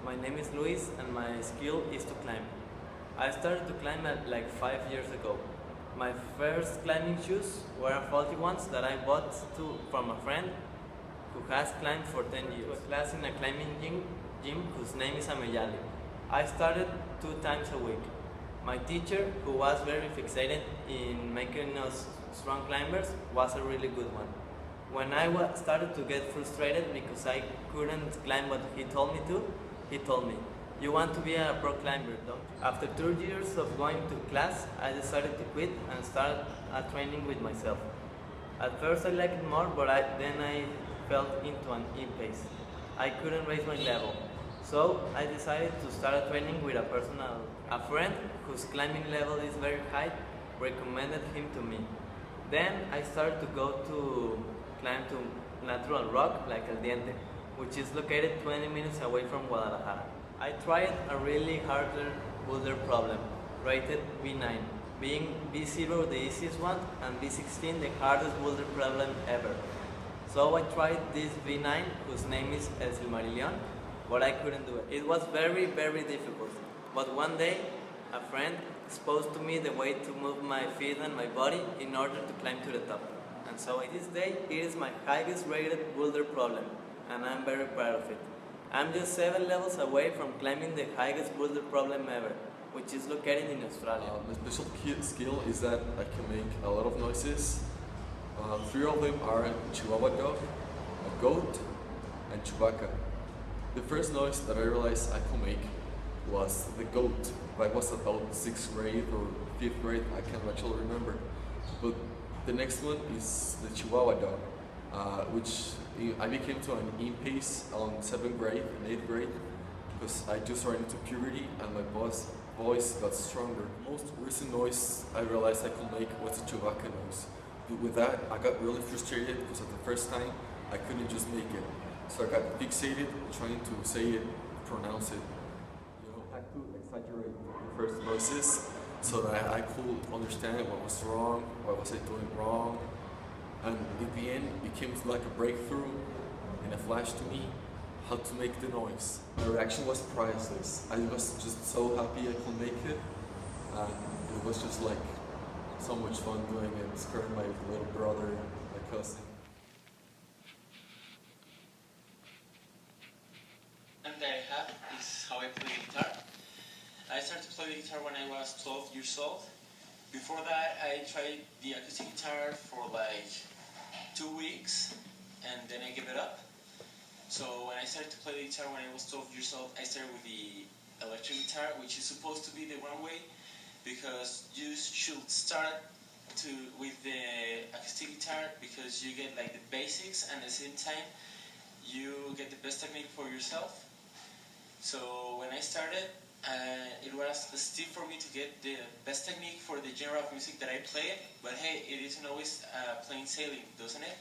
My name is Luis and my skill is to climb. I started to climb at like 5 years ago. My first climbing shoes were faulty ones that I bought from a friend who has climbed for 10 years. To a class in a climbing gym whose name is Ameyali. I started 2 times a week. My teacher, who was very fixated in making us strong climbers, was a really good one. When I started to get frustrated because I couldn't climb what he told me to, he told me, "You want to be a pro climber, don't you?" After 2 years of going to class, I decided to quit and start training with myself. At first I liked it more, but then I felt into an impasse. I couldn't raise my level. So I decided to start training with a friend whose climbing level is very high recommended him to me. Then I started to go to climb to natural rock like El Diente, which is located 20 minutes away from Guadalajara. I tried a really harder boulder problem, rated B9, being B0 the easiest one and B16 the hardest boulder problem ever. So I tried this B9, whose name is El Silmarillion, but I couldn't do it. It was very, very difficult. But one day, a friend exposed to me the way to move my feet and my body in order to climb to the top. And so this day, it is my highest rated boulder problem, and I'm very proud of it. I'm just 7 levels away from climbing the highest boulder problem ever, which is located in Australia. My special skill is that I can make a lot of noises. 3 of them are Chihuahua dog, a goat, and Chewbacca. The first noise that I realized I could make was the goat. I was about 6th grade or 5th grade, I can't actually remember. But the next one is the Chihuahua dog, which I became to an impasse on 7th grade and 8th grade because I just ran into puberty and my voice got stronger. The most recent noise I realized I could make was a Chewbacca noise. But with that, I got really frustrated because at the first time I couldn't just make it. So I got fixated trying to say it, pronounce it. I had to exaggerate the first noises so that I could understand what was wrong, what was I doing wrong. And in the end, it came like a breakthrough and a flash to me how to make the noise. My reaction was priceless. I was just so happy I could make it. And it was just like so much fun doing it, scaring my little brother, my cousin. That I have is how I play guitar. I started to play the guitar when I was 12 years old. Before that, I tried the acoustic guitar for like 2 weeks and then I gave it up. So when I started to play the guitar when I was 12 years old, I started with the electric guitar, which is supposed to be the one way because you should start with the acoustic guitar because you get like the basics and at the same time you get the best technique for yourself. So when I started, it was still for me to get the best technique for the genre of music that I play. But hey, it isn't always plain sailing, doesn't it?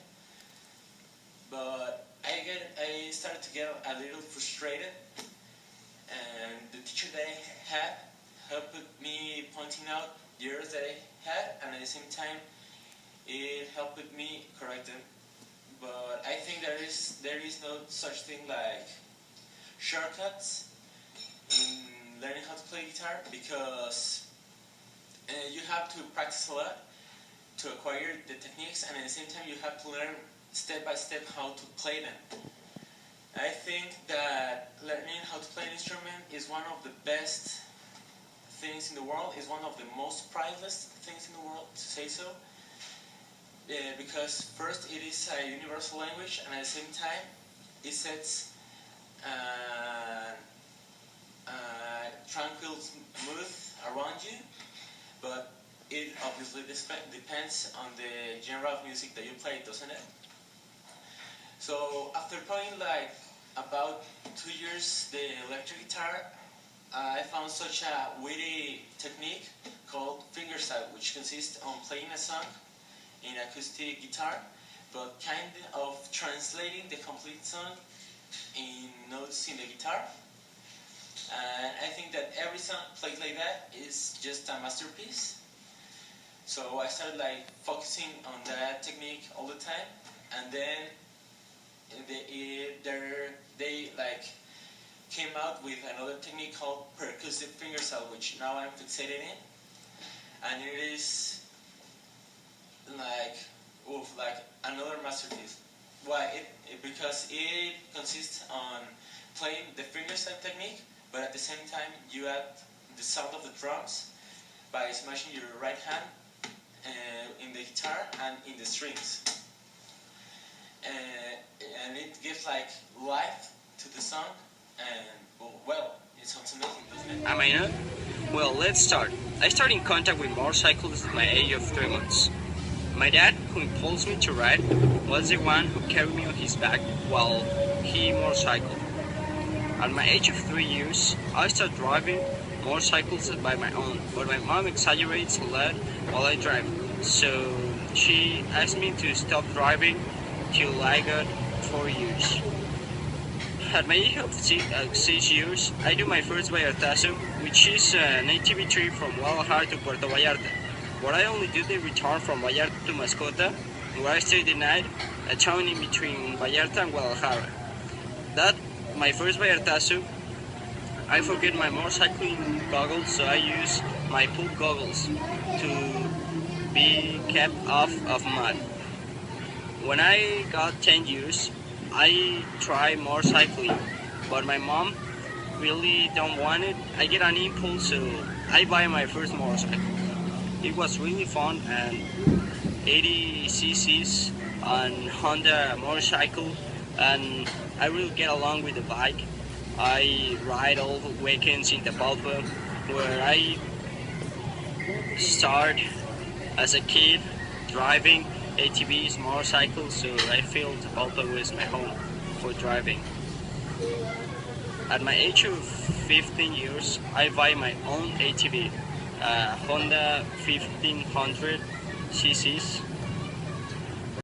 But I started to get a little frustrated, and the teacher that I had helped me pointing out the errors that I had, and at the same time, it helped me correct them. But I think there is no such thing like shortcuts in learning how to play guitar because you have to practice a lot to acquire the techniques, and at the same time you have to learn step by step how to play them. I think that learning how to play an instrument is one of the best things in the world, is one of the most priceless things in the world, to say so. Because first it is a universal language and at the same time it sets tranquil mood around you, but it obviously depends on the genre of music that you play, doesn't it? So after playing like about 2 years the electric guitar, I found such a witty technique called fingerstyle, which consists on playing a song in acoustic guitar, but kind of translating the complete song in notes in the guitar. And I think that every song played like that is just a masterpiece. So I started like focusing on that technique all the time, and then they like came out with another technique called percussive fingerstyle, which now I'm fixated in, and it is like another masterpiece. Why? Because it consists on playing the fingerstyle technique, but at the same time you add the sound of the drums by smashing your right hand in the guitar and in the strings. And it gives like life to the song, and well, it sounds amazing, doesn't it? Am I not? Well, let's start. I started in contact with motorcycles at my age of 3 months. My dad, who impulsed me to ride, was the one who carried me on his back while he motorcycled. At my age of 3 years, I started driving motorcycles by my own, but my mom exaggerates a lot while I drive, so she asked me to stop driving till I got 4 years. At my age of 6 years, I do my first Vallartazo, which is an ATV trip from Guadalajara to Puerto Vallarta. But I only do the return from Vallarta to Mascota, where I stay the night, a town in between Vallarta and Guadalajara. That my first Vallartazo, I forget my motorcycling goggles, so I use my pool goggles to be kept off of mud. When I got 10 years, I tried motorcycling, but my mom really don't want it. I get an impulse, so I buy my first motorcycle. It was really fun, and 80 cc's on Honda motorcycle, and I really get along with the bike. I ride all the weekends in Tapalpa, where I start as a kid driving ATVs, motorcycles, so I feel Tapalpa was my home for driving. At my age of 15 years, I buy my own ATV, Honda 1500 cc's,